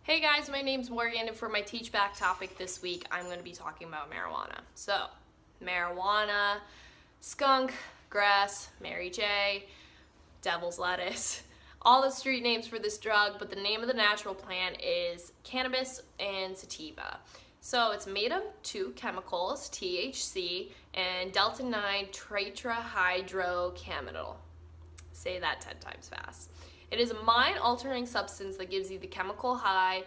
Hey guys, my name's Morgan, and for my Teachback topic this week, I'm going to be talking about marijuana. So, marijuana, skunk, grass, Mary J, devil's lettuce, all the street names for this drug, but the name of the natural plant is cannabis and sativa. So it's made of two chemicals, THC and delta-9 tetrahydrocannabinol. Say that 10 times fast. It is a mind-altering substance that gives you the chemical high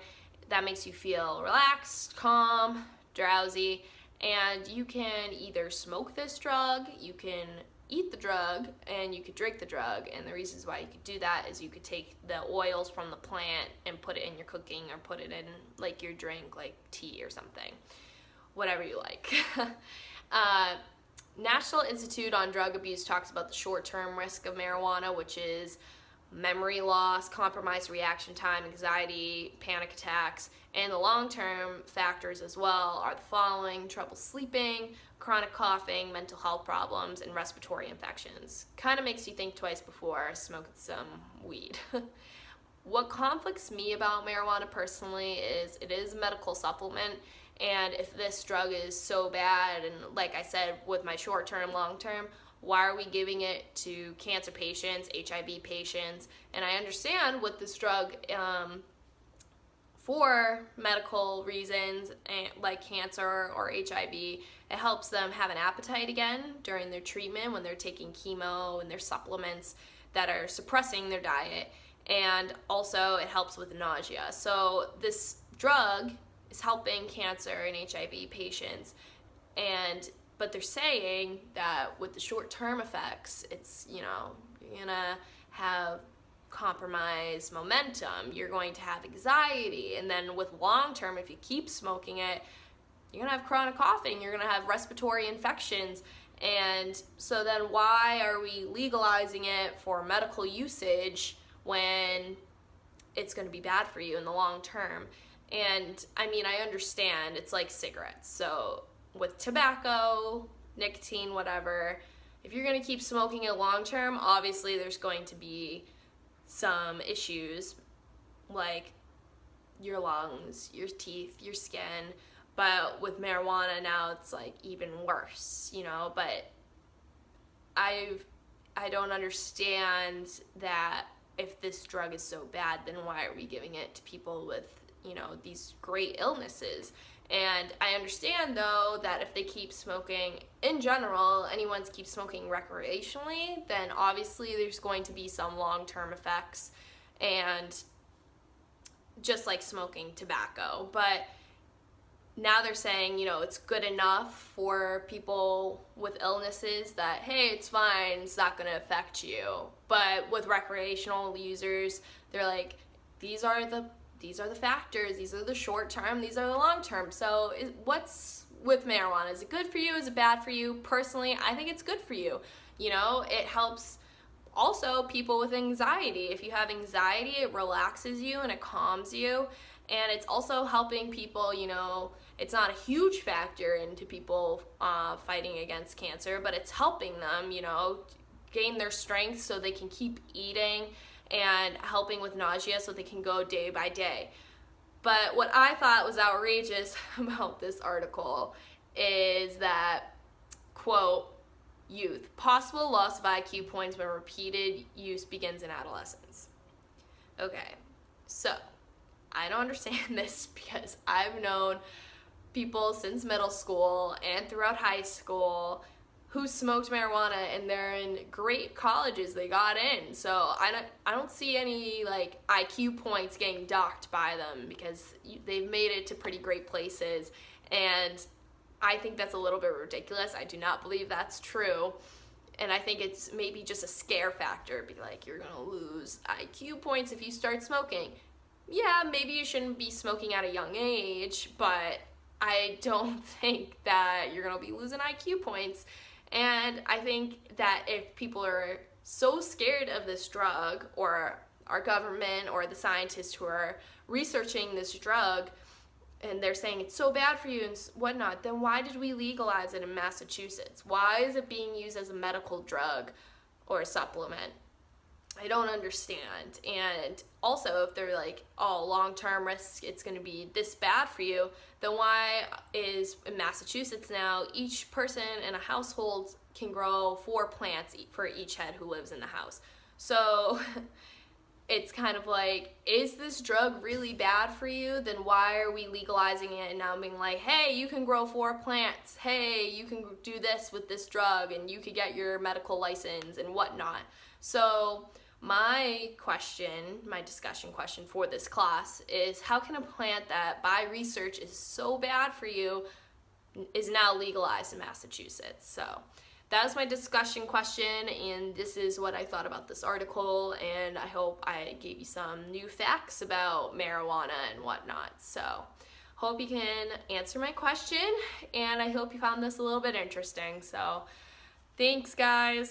that makes you feel relaxed, calm, drowsy, and you can either smoke this drug, you can eat the drug, and you could drink the drug. And the reasons why you could do that is you could take the oils from the plant and put it in your cooking or put it in like your drink, like tea or something, whatever you like. National Institute on Drug Abuse talks about the short-term risk of marijuana, which is memory loss, compromised reaction time, anxiety, panic attacks, and the long-term factors as well are the following: trouble sleeping, chronic coughing, mental health problems, and respiratory infections. Kind of makes you think twice before smoking some weed. What conflicts me about marijuana personally is it is a medical supplement, and if this drug is so bad, and like I said with my short-term, long-term, why are we giving it to cancer patients, HIV patients? And I understand with this drug for medical reasons like cancer or HIV, it helps them have an appetite again during their treatment when they're taking chemo and their supplements that are suppressing their diet. And also it helps with nausea. So this drug is helping cancer and HIV patients, but they're saying that with the short-term effects, it's, you're gonna have compromised momentum, you're going to have anxiety, and then with long-term, if you keep smoking it, you're gonna have chronic coughing, you're gonna have respiratory infections. And so then why are we legalizing it for medical usage when it's gonna be bad for you in the long term? And I mean, I understand it's like cigarettes. So with tobacco, nicotine, whatever, if you're going to keep smoking it long term, obviously there's going to be some issues like your lungs, your teeth, your skin. But with marijuana now it's like even worse, but I don't understand that if this drug is so bad, then why are we giving it to people with these great illnesses? And I understand though that if they keep smoking in general, anyone keeps smoking recreationally, then obviously there's going to be some long-term effects, and just like smoking tobacco. But now they're saying, it's good enough for people with illnesses that, hey, it's fine, it's not going to affect you. But with recreational users, they're like, these are the factors, these are the short term, these are the long term. So what's with marijuana? Is it good for you? Is it bad for you? Personally, I think it's good for you. It helps also people with anxiety. If you have anxiety, it relaxes you and it calms you. And it's also helping people, it's not a huge factor into people fighting against cancer, but it's helping them, gain their strength so they can keep eating, and helping with nausea so they can go day by day. But what I thought was outrageous about this article is that, quote, youth, possible loss of IQ points when repeated use begins in adolescence. Okay, so I don't understand this because I've known people since middle school and throughout high school who smoked marijuana, and they're in great colleges, they got in. So I don't see any like IQ points getting docked by them because they've made it to pretty great places, and I think that's a little bit ridiculous. I do not believe that's true, and I think it's maybe just a scare factor, be like, you're gonna lose IQ points if you start smoking. Yeah, maybe you shouldn't be smoking at a young age, but I don't think that you're gonna be losing IQ points. And I think that if people are so scared of this drug, or our government or the scientists who are researching this drug, and they're saying it's so bad for you and whatnot, then why did we legalize it in Massachusetts? Why is it being used as a medical drug or a supplement? I don't understand. And also, if they're like, oh, long-term risk, it's going to be this bad for you, then why is in Massachusetts now each person in a household can grow 4 plants for each head who lives in the house? So it's kind of like, is this drug really bad for you? Then why are we legalizing it and now being like, hey, you can grow 4 plants. Hey, you can do this with this drug and you could get your medical license and whatnot. So my discussion question for this class is, how can a plant that by research is so bad for you is now legalized in Massachusetts? So that was my discussion question, and this is what I thought about this article, and I hope I gave you some new facts about marijuana and whatnot. So hope you can answer my question, and I hope you found this a little bit interesting. So thanks, guys.